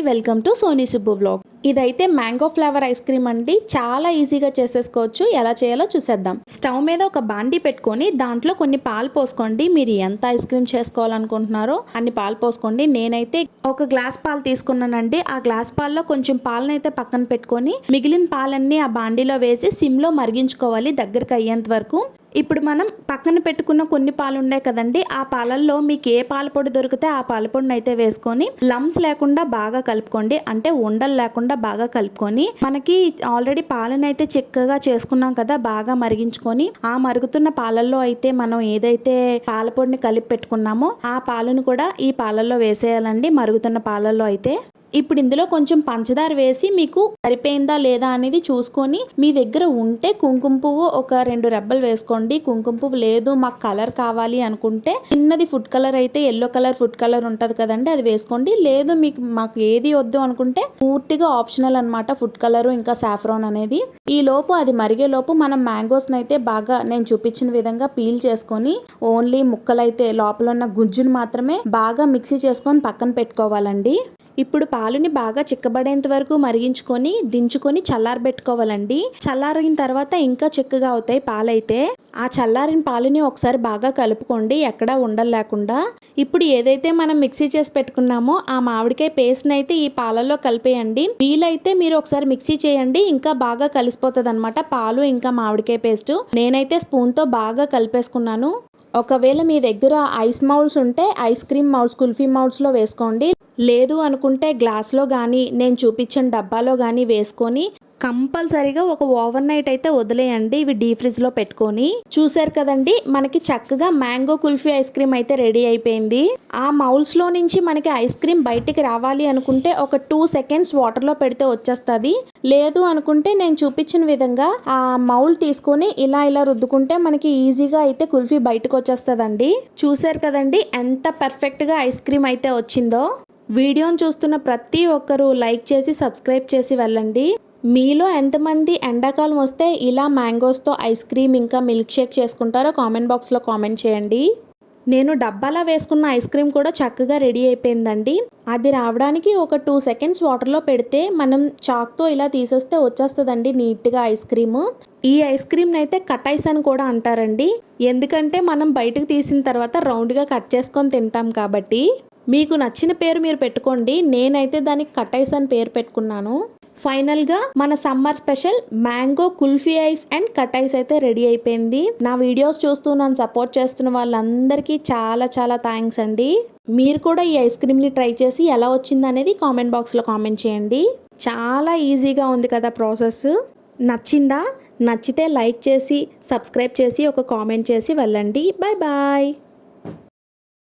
Welcome to Sony Subbu vlog. ఇదైతే mango flavour ice cream అండి. చాలా ఈజీగా చేసేసుకోవచ్చు. ఎలా చేయాలో చూసేద్దాం. స్టవ్ మీద ఒక బాండీ పెట్టుకొని దాంట్లో కొన్ని పాలు పోసుకోండి. మీరు ఎంత ఐస్ క్రీమ్ చేసుకోవాలనుకుంటున్నారో అన్ని పాలు పోసుకోండి. నేనైతే ఒక గ్లాస్ పాలు తీసుకున్నానండి. ఆ గ్లాస్ పాల్లో కొంచెం పాలనైతే పక్కన పెట్టుకొని మిగిలిన పాలన్నీ ఆ బాండీలో వేసి సిమ్ లో మరిగించుకోవాలి దగ్గరికి అయ్యేంత వరకు. ఇప్పుడు మనం పక్కన పెట్టుకున్న కొన్ని పాలు ఉన్నాయి కదండి, ఆ పాలల్లో మీకు ఏ పాల పొడి దొరికితే ఆ పాల పొడిని అయితే వేసుకొని లమ్స్ లేకుండా బాగా కలుపుకోండి. అంటే ఉండలు లేకుండా బాగా కలుపుకొని మనకి ఆల్రెడీ పాలను అయితే చిక్కగా చేసుకున్నాం కదా, బాగా మరిగించుకొని ఆ మరుగుతున్న పాలల్లో అయితే మనం ఏదైతే పాల పొడిని కలిపి పెట్టుకున్నామో ఆ పాలను కూడా ఈ పాలల్లో వేసేయాలండి. మరుగుతున్న పాలల్లో అయితే ఇప్పుడు ఇందులో కొంచెం పంచదార వేసి మీకు సరిపోయిందా లేదా అనేది చూసుకొని మీ దగ్గర ఉంటే కుంకుమ పువ్వు ఒక 2 రెబ్బలు వేసుకోండి. కుంకుమ పువ్వు లేదు మాకు కలర్ కావాలి అనుకుంటే చిన్నది ఫుడ్ కలర్ అయితే ఎల్లో కలర్ ఫుడ్ కలర్ ఉంటది కదండి, అది వేసుకోండి. లేదు మీకు మాకు ఏది వద్దు అనుకుంటే పూర్తిగా ఆప్షనల్ అనమాట ఫుడ్ కలర్ ఇంకా సాఫ్రాన్ అనేది. ఈ లోపు అది మరిగే లోపు మనం మ్యాంగోస్ అయితే బాగా నేను చూపించిన విధంగా పీల్ చేసుకొని ఓన్లీ ముక్కలైతే లోపల ఉన్న గుజ్జును మాత్రమే బాగా మిక్సీ చేసుకొని పక్కన పెట్టుకోవాలండి. ఇప్పుడు పాలుని బాగా చిక్కబడేంత వరకు మరిగించుకొని దించుకొని చల్లారబెట్టుకోవాలండి. చల్లారిన తర్వాత ఇంకా చిక్కగా అవుతాయి పాలైతే. ఆ చల్లారిన పాలుని ఒకసారి బాగా కలుపుకోండి, ఎక్కడా ఉండలు లేకుండా. ఇప్పుడు ఏదైతే మనం మిక్సీ చేసి పెట్టుకున్నామో ఆ మామిడికాయ పేస్ట్ అయితే ఈ పాలల్లో కలిపేయండి. వీలైతే మీరు ఒకసారి మిక్సీ చేయండి, ఇంకా బాగా కలిసిపోతుంది అనమాట పాలు ఇంకా మామిడికాయ పేస్ట్. నేనైతే స్పూన్ తో బాగా కలిపేసుకున్నాను. ఒకవేళ మీ దగ్గర ఐస్ మౌల్స్ ఉంటే ice cream moulds, kulfi moulds లో వేసుకోండి. లేదు అనుకుంటే గ్లాస్లో కానీ నేను చూపించిన డబ్బాలో కానీ వేసుకొని కంపల్సరీగా ఒక ఓవర్ నైట్ అయితే వదిలేయండి. ఇవి డీ ఫ్రిడ్జ్ లో పెట్టుకొని. చూసారు కదండి, మనకి చక్కగా మ్యాంగో కుల్ఫీ ఐస్ క్రీమ్ అయితే రెడీ అయిపోయింది. ఆ మౌల్స్ లో నుంచి మనకి ఐస్ క్రీమ్ బయటికి రావాలి అనుకుంటే ఒక 2 సెకండ్స్ వాటర్ లో పెడితే వచ్చేస్తుంది. లేదు అనుకుంటే నేను చూపించిన విధంగా ఆ మౌల్ తీసుకొని ఇలా రుద్దుకుంటే మనకి ఈజీగా అయితే కుల్ఫీ బయటకు వచ్చేస్తుందండి. చూసారు కదండి ఎంత పర్ఫెక్ట్ గా ఐస్ క్రీమ్ అయితే వచ్చిందో. వీడియోని చూస్తున్న ప్రతి ఒక్కరూ లైక్ చేసి సబ్స్క్రైబ్ చేసి వెళ్ళండి. మీలో ఎంతమంది ఎండాకాలం వస్తే ఇలా మ్యాంగోస్తో ఐస్ క్రీమ్ ఇంకా మిల్క్ షేక్ చేసుకుంటారో కామెంట్ బాక్స్లో కామెంట్ చేయండి. నేను డబ్బాలా వేసుకున్న ఐస్ క్రీమ్ కూడా చక్కగా రెడీ అయిపోయిందండి. అది రావడానికి ఒక 2 సెకండ్స్ వాటర్లో పెడితే మనం చాక్తో ఇలా తీసేస్తే వచ్చేస్తుందండి నీట్గా ఐస్ క్రీమ్. ఈ ఐస్ క్రీమ్ అయితే కట్ ఐస్ అని కూడా అంటారండి. ఎందుకంటే మనం బయటకు తీసిన తర్వాత రౌండ్గా కట్ చేసుకొని తింటాం కాబట్టి. మీకు నచ్చిన పేరు మీరు పెట్టుకోండి. నేనైతే దానికి కట్ ఐస్ అని పేరు పెట్టుకున్నాను. ఫైనల్ గా మన summer special mango kulfi ice and cut ice అయితే రెడీ అయిపోయింది. నా వీడియోస్ చూస్తూ నన్ను సపోర్ట్ చేస్తున్న వాళ్ళందరికీ చాలా చాలా థ్యాంక్స్ అండి. మీరు కూడా ఈ ఐస్ క్రీమ్ ని ట్రై చేసి ఎలా వచ్చింది అనేది కామెంట్ బాక్స్ లో కామెంట్ చేయండి. చాలా ఈజీగా ఉంది కదా ప్రాసెస్. నచ్చిందా? నచ్చితే లైక్ చేసి సబ్స్క్రైబ్ చేసి ఒక కామెంట్ చేసి వెళ్ళండి. Bye bye.